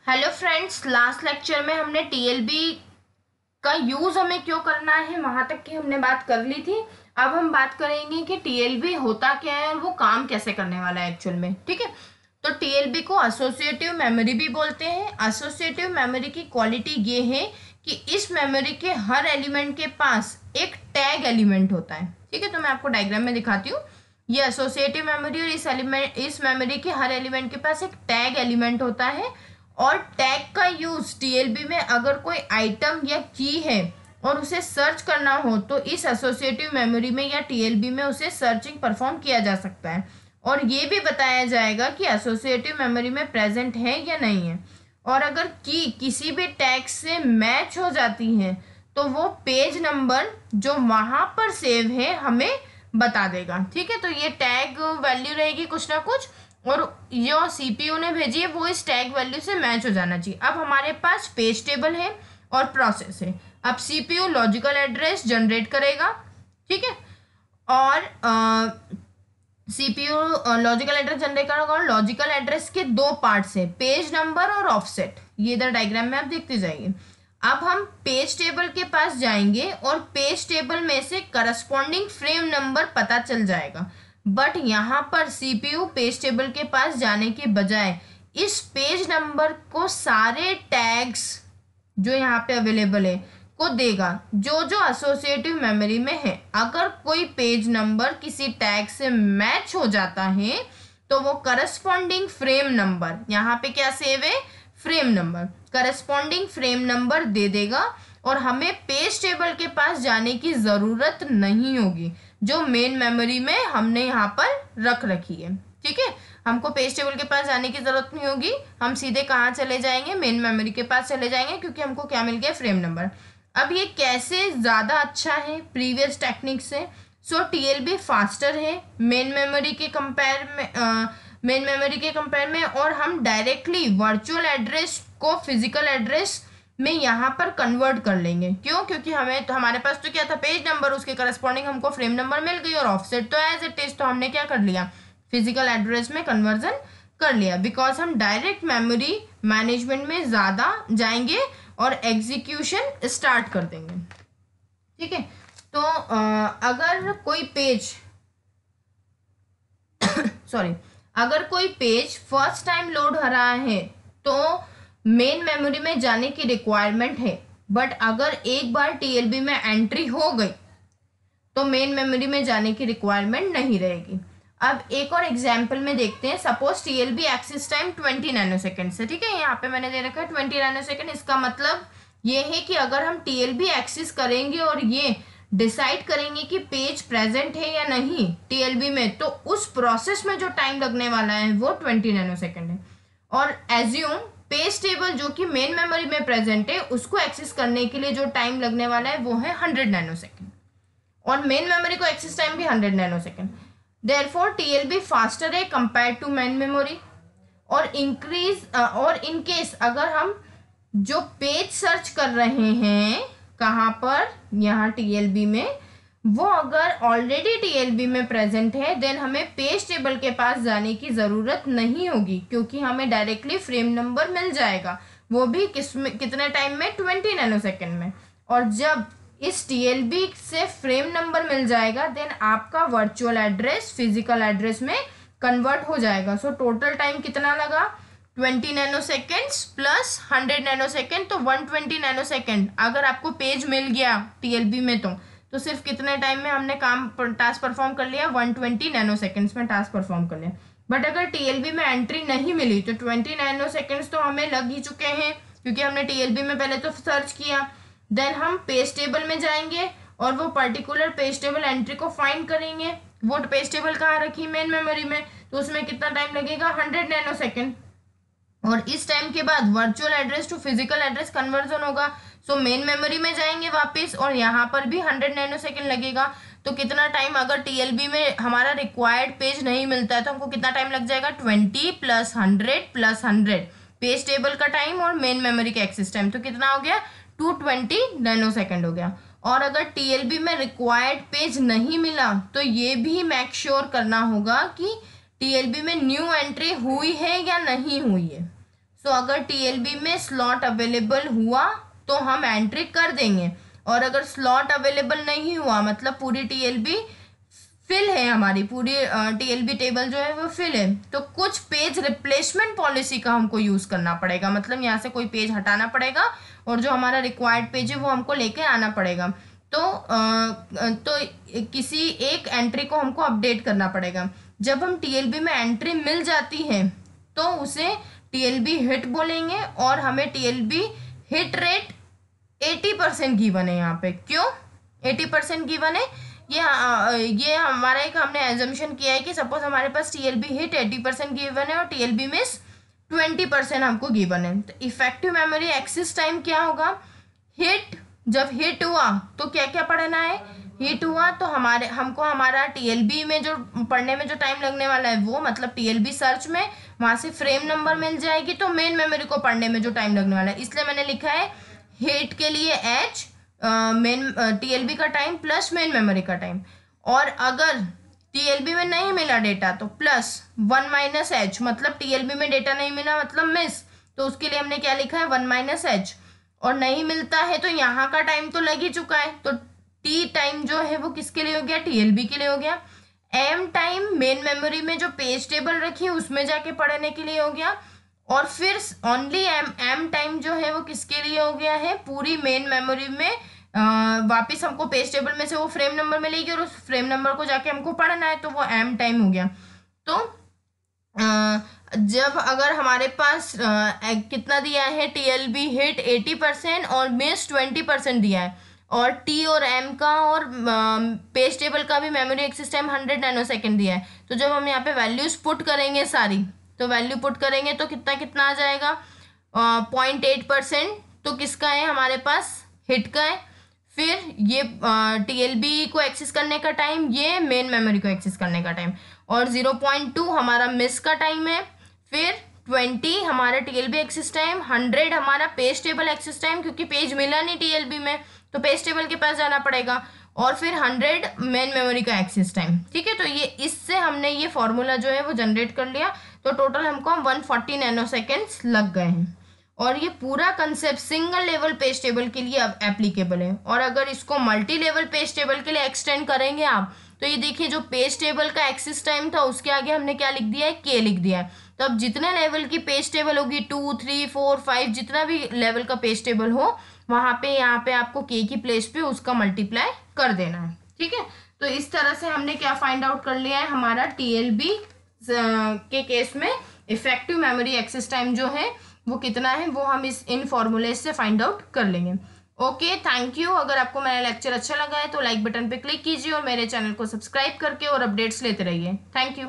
Hello friends, last lecture में हमने TLB का यूज हमें क्यों करना है वहां तक की हमने बात कर ली थी। अब हम बात करेंगे कि टीएलबी होता क्या है और वो काम कैसे करने वाला है एक्चुअल में। ठीक है, तो टीएलबी को एसोसिएटिव मेमोरी भी बोलते हैं। एसोसिएटिव मेमोरी की क्वालिटी ये है कि इस मेमोरी के हर एलिमेंट के पास एक टैग एलिमेंट होता है। ठीक है, तो मैं आपको डायग्राम में दिखाती हूँ। ये एसोसिएटिव मेमोरी और इस मेमोरी के हर एलिमेंट के पास एक टैग एलिमेंट होता है। और टैग का यूज टीएलबी में अगर कोई आइटम या की है और उसे सर्च करना हो तो इस एसोसिएटिव मेमोरी में या टीएलबी में उसे सर्चिंग परफॉर्म किया जा सकता है। और ये भी बताया जाएगा कि एसोसिएटिव मेमोरी में प्रेजेंट है या नहीं है। और अगर की किसी भी टैग से मैच हो जाती है तो वो पेज नंबर जो वहां पर सेव है हमें बता देगा। ठीक है, तो ये टैग वैल्यू रहेगी कुछ ना कुछ, और जो सीपीयू ने भेजी है वो इस टैग वैल्यू से मैच हो जाना चाहिए। अब हमारे पास पेज टेबल है और प्रोसेस है। अब सीपीयू लॉजिकल एड्रेस जनरेट करेगा। ठीक है, और सीपीयू लॉजिकल एड्रेस जनरेट करेगा और लॉजिकल एड्रेस के दो पार्ट्स है, पेज नंबर और ऑफसेट। ये इधर डायग्राम में आप देखते जाइए। अब हम पेज टेबल के पास जाएंगे और पेज टेबल में से करस्पॉन्डिंग फ्रेम नंबर पता चल जाएगा। बट यहाँ पर सीपीयू पेज टेबल के पास जाने के बजाय इस पेज नंबर को सारे टैग्स जो यहाँ पे अवेलेबल है को देगा जो जो एसोसिएटिव मेमोरी में है। अगर कोई पेज नंबर किसी टैग से मैच हो जाता है तो वो करस्पॉन्डिंग फ्रेम नंबर, यहाँ पे क्या सेव है, frame number, corresponding frame number दे देगा और हमें पेज टेबल के पास जाने की जरूरत नहीं होगी जो मेन मेमोरी में हमने यहाँ पर रख रखी है। ठीक है, हमको पेज टेबल के पास जाने की जरूरत नहीं होगी। हम सीधे कहाँ चले जाएंगे, मेन मेमोरी के पास चले जाएंगे, क्योंकि हमको क्या मिल गया, फ्रेम नंबर। अब ये कैसे ज्यादा अच्छा है प्रीवियस टेक्निक से। सो टीएलबी फास्टर है मेन मेमोरी के कंपेयर में, और हम डायरेक्टली वर्चुअल एड्रेस को फिजिकल एड्रेस में यहाँ पर कन्वर्ट कर लेंगे। क्यों? क्योंकि हमें तो हमारे पास तो क्या था, पेज नंबर, उसके करस्पॉन्डिंग हमको फ्रेम नंबर मिल गई और ऑफसेट तो एज इट इज, तो हमने क्या कर लिया, फिजिकल एड्रेस में कन्वर्जन कर लिया। बिकॉज हम डायरेक्ट मेमोरी मैनेजमेंट में ज़्यादा जाएंगे और एग्जीक्यूशन स्टार्ट कर देंगे। ठीक है, तो अगर कोई पेज अगर कोई पेज फर्स्ट टाइम लोड हो रहा है तो मेन मेमोरी में जाने की रिक्वायरमेंट है। बट अगर एक बार टीएलबी में एंट्री हो गई तो मेन मेमोरी में जाने की रिक्वायरमेंट नहीं रहेगी। अब एक और एग्जांपल में देखते हैं। Suppose TLB access time 20 nanosecond है। ठीक है, यहाँ पे मैंने दे रखा है 20 नैनोसेकंड। इसका मतलब ये है कि अगर हम टीएलबी एक्सेस करेंगे और ये डिसाइड करेंगे कि पेज प्रेजेंट है या नहीं टीएलबी में, तो उस प्रोसेस में जो टाइम लगने वाला है वो 20 नैनोसेकंड है। और एज्यूम पेज टेबल जो कि मेन मेमोरी में प्रेजेंट है उसको एक्सेस करने के लिए जो टाइम लगने वाला है वो है 100 नैनोसेकंड, और मेन मेमोरी को एक्सेस टाइम भी 100 नैनोसेकंड। देयरफॉर टीएलबी फास्टर है कंपेयर टू मेन मेमोरी। और इन केस अगर हम जो पेज सर्च कर रहे हैं कहाँ पर, यहाँ टीएलबी में, वो अगर ऑलरेडी टीएलबी में प्रेजेंट है देन हमें पेज टेबल के पास जाने की ज़रूरत नहीं होगी, क्योंकि हमें डायरेक्टली फ्रेम नंबर मिल जाएगा, वो भी कितने टाइम में, 20 नैनोसेकंड में। और जब इस टीएलबी से फ्रेम नंबर मिल जाएगा देन आपका वर्चुअल एड्रेस फिजिकल एड्रेस में कन्वर्ट हो जाएगा। सो टोटल टाइम कितना लगा, 20 नैनोसेकंड्स प्लस 100 नैनोसेकंड, तो 120 नैनोसेकंड। अगर आपको पेज मिल गया टीएलबी में तो सिर्फ कितने टाइम में हमने टास्क परफॉर्म कर लिया, 120 नैनोसेकंड्स में टास्क परफॉर्म कर लिया। बट अगर टीएलबी में एंट्री नहीं मिली तो 20 नैनोसेकंड्स तो हमें लग ही चुके हैं, क्योंकि हमने टीएलबी में पहले तो सर्च किया। देन हम पेज टेबल में जाएंगे और वो पर्टिकुलर पेज टेबल एंट्री को फाइंड करेंगे। वो पेज टेबल कहाँ रखी, मेन मेमोरी में, तो उसमें कितना टाइम लगेगा, 100 नैनोसेकंड। और इस टाइम के बाद virtual address to physical address conversion होगा। सो मेन मेमोरी में जाएंगे वापस और यहाँ पर भी 100 नैनोसेकंड लगेगा। तो कितना टाइम, अगर टीएलबी में हमारा रिक्वायर्ड पेज नहीं मिलता है तो हमको कितना टाइम लग जाएगा, 20 प्लस 100 प्लस 100 पेज टेबल का टाइम और मेन मेमोरी का एक्सेस टाइम, तो कितना हो गया, 220 नैनोसेकंड हो गया। और अगर टीएलबी में रिक्वायर्ड पेज नहीं मिला तो ये भी मेक श्योर करना होगा कि टीएलबी में न्यू एंट्री हुई है या नहीं हुई है। सो अगर टीएलबी में स्लॉट अवेलेबल हुआ तो हम एंट्री कर देंगे, और अगर स्लॉट अवेलेबल नहीं हुआ मतलब पूरी टीएलबी फिल है, हमारी पूरी टीएलबी टेबल जो है वो फिल है, तो कुछ पेज रिप्लेसमेंट पॉलिसी का हमको यूज करना पड़ेगा। मतलब यहाँ से कोई पेज हटाना पड़ेगा और जो हमारा रिक्वायर्ड पेज है वो हमको लेके आना पड़ेगा। तो किसी एक एंट्री को हमको अपडेट करना पड़ेगा। जब हम टीएलबी में एंट्री मिल जाती है तो उसे टीएलबी हिट बोलेंगे, और हमें टीएलबी हिट रेट 80% गिवन है यहाँ पे। क्यों 80% गिवन है? ये हमारा एक हमने एजम्पशन किया है कि सपोज हमारे पास टीएलबी हिट 80% गिवन है और टीएलबी मिस 20% हमको गिवन है। तो इफेक्टिव मेमोरी एक्सेस टाइम क्या होगा? जब हिट हुआ तो क्या क्या पढ़ना है? हिट हुआ तो हमको हमारा टीएलबी में जो पढ़ने में जो टाइम लगने वाला है वो, मतलब टीएलबी सर्च में वहां से फ्रेम नंबर मिल जाएगी, तो मेन मेमोरी को पढ़ने में जो टाइम लगने वाला है, इसलिए मैंने लिखा है हिट के लिए एच, मेन टीएलबी का टाइम प्लस मेन मेमोरी का टाइम। और अगर टीएलबी में नहीं मिला डेटा तो प्लस 1 माइनस एच, मतलब टीएलबी में डेटा नहीं मिला मतलब मिस, तो उसके लिए हमने क्या लिखा है 1 माइनस एच। और नहीं मिलता है तो यहाँ का टाइम तो लग ही चुका है, तो टी टाइम जो है वो किसके लिए हो गया? टीएलबी के लिए हो गया। एम टाइम मेन मेमोरी में जो पेज टेबल रखी है उसमें जाके पढ़ने के लिए हो गया। और फिर ओनली एम टाइम जो है वो किसके लिए हो गया है? पूरी मेन मेमोरी में वापिस हमको पेज टेबल में से वो फ्रेम नंबर मिलेगी और उस फ्रेम नंबर को जाके हमको पढ़ना है, तो वो एम टाइम हो गया। तो जब अगर हमारे पास कितना दिया है? टीएलबी हिट 80% और मिस 20% दिया है, और टी और एम का और पेज टेबल का भी मेमोरी एक्सेस टाइम 100 नैनोसेकंड दिया है। तो जब हम यहाँ पे वैल्यूज पुट करेंगे सारी, तो वैल्यू पुट करेंगे तो कितना कितना आ जाएगा? 0.8%। तो किसका है? हमारे पास हिट का है। फिर ये टीएलबी को एक्सेस करने का टाइम, ये मेन मेमोरी को एक्सेस करने का टाइम, और 0.2 हमारा मिस का टाइम है। फिर 20 हमारा टीएलबी एक्सेस टाइम, 100 हमारा पेज टेबल एक्सेस टाइम, क्योंकि पेज मिला नहीं टीएलबी में तो पेज टेबल के पास जाना पड़ेगा, और फिर 100 मेन मेमोरी का एक्सेस टाइम। ठीक है, तो ये इससे हमने ये फॉर्मूला जो है वो जनरेट कर लिया। तो टोटल हमको 140 नैनोसेकेंड्स लग गए हैं, और ये पूरा concept single level page table के लिए अब एप्लीकेबल है। और अगर इसको मल्टी लेवल पेज टेबल के लिए एक्सटेंड करेंगे आप, तो ये देखिए जो पेज टेबल का एक्सेस टाइम था उसके आगे हमने क्या लिख दिया है? के लिख दिया है। तो अब जितने लेवल की पेज टेबल होगी 2, 3, 4, 5 जितना भी लेवल का पेज टेबल हो, वहां पे यहाँ पे आपको के की प्लेस पे उसका मल्टीप्लाई कर देना है। ठीक है, तो इस तरह से हमने क्या फाइंड आउट कर लिया है? हमारा टीएलबी के केस में इफेक्टिव मेमोरी एक्सेस टाइम जो है वो कितना है, वो हम इन फॉर्मूले से फाइंड आउट कर लेंगे। Okay, thank you. अगर आपको मेरा लेक्चर अच्छा लगा है तो लाइक बटन पे क्लिक कीजिए और मेरे चैनल को सब्सक्राइब करके और अपडेट्स लेते रहिए। Thank you.